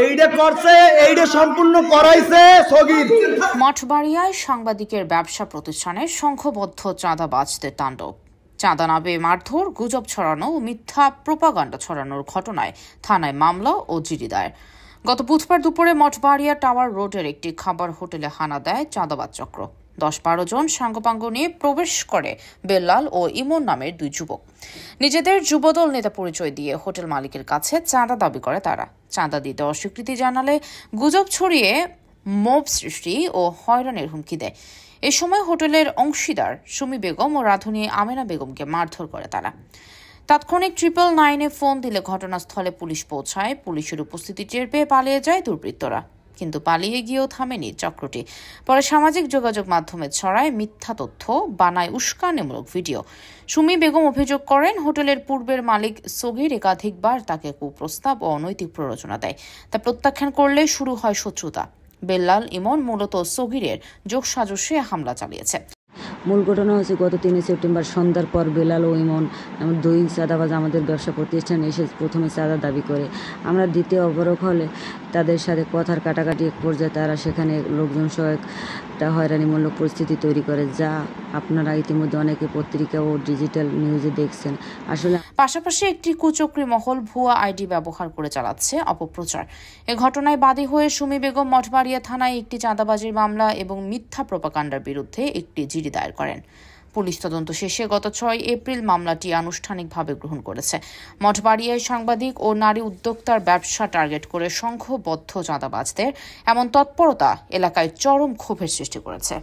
এইটা করছে, এইটা সম্পূর্ণ করাইছে সগীর। মঠবাড়িয়ায় সাংবাদিকের ব্যবসা প্রতিষ্ঠানে সংঘবদ্ধ চাঁদাবাজদের তাণ্ডব। চাঁদা না পেয়ে মারধর, গুজব ছড়ানো ও মিথ্যা প্রোপাগান্ডা ছড়ানোর ঘটনায় থানায় মামলা ও জিডি দায়ের। গত বুধবার দুপুরে মঠবাড়িয়া টাওয়ার রোডের একটি খাবার হোটেলে হানা দেয় চাঁদাবাজ চক্র। 10-12 জন সাঙ্গপাঙ্গ নিয়ে প্রবেশ করে বেল্লাল ও ইমন নামের দুই যুবক। নিজেদের যুবদল নেতা পরিচয় দিয়ে হোটেল মালিকের কাছে চাঁদা দাবি করে তারা। চাঁদা দিতে অস্বীকৃতি জানালে গুজব ছড়িয়ে মব সৃষ্টি ও হয়রানির হুমকি দেয়। এ সময় হোটেলের অংশীদার সুমি বেগম ও রাধুনী আমেনা বেগমকে মারধর করে তারা। তাৎক্ষণিক 999-এ ফোন দিলে ঘটনাস্থলে পুলিশ পৌঁছায়। পুলিশের উপস্থিতি টের পেয়ে পালিয়ে যায় দুর্বৃত্তরা, কিন্তু পালিয়ে গিয়েও থামেনি চক্রটি। পরে সামাজিক যোগাযোগ মাধ্যমে ছড়ায় মিথ্যা তথ্য, বানায় উস্কানিমূলক ভিডিও। সুমি বেগম অভিযোগ করেন, হোটেলের পূর্বের মালিক সগীর একাধিকবার তাকে কুপ্রস্তাব ও অনৈতিক প্ররোচনা দেয়। তা প্রত্যাখ্যান করলে শুরু হয় শত্রুতা। বেল্লাল, ইমন মূলত সগীরের যোগসাজশে হামলা চালিয়েছে। মূল ঘটনা হচ্ছে গত 3 সেপ্টেম্বর সন্ধ্যার পর বেলাল ও ইমন দুই চাঁদাবাজ আমাদের ব্যবসা প্রতিষ্ঠানে এসে প্রথমে চাঁদা দাবি করে। আমরা দ্বিতীয় অবরোধ হলে তাদের সাথে কথার কাটাকাটি এক পর্যায়ে তারা সেখানে লোকজন সহ একটা হয়রানিমূলক পরিস্থিতি তৈরি করে, যা আপনারা ইতিমধ্যে অনেকে পত্রিকা ও ডিজিটাল নিউজে দেখছেন। আসলে পাশাপাশি একটি কুচক্রী মহল ভুয়া আইডি ব্যবহার করে চালাচ্ছে অপপ্রচার। এ ঘটনায় বাদী হয়ে সুমি বেগম মঠবাড়িয়া থানায় একটি চাঁদাবাজির মামলা এবং মিথ্যা প্রোপাগান্ডার বিরুদ্ধে একটি জিডি দায়ের করেন। পুলিশ তদন্ত শেষে গত 6 এপ্রিল মামলাটি আনুষ্ঠানিকভাবে গ্রহণ করেছে। মঠবাড়িয়ায় সাংবাদিক ও নারী উদ্যোক্তার ব্যবসা টার্গেট করে সংঘবদ্ধ চাঁদাবাজদের এমন তৎপরতা এলাকায় চরম ক্ষোভের সৃষ্টি করেছে।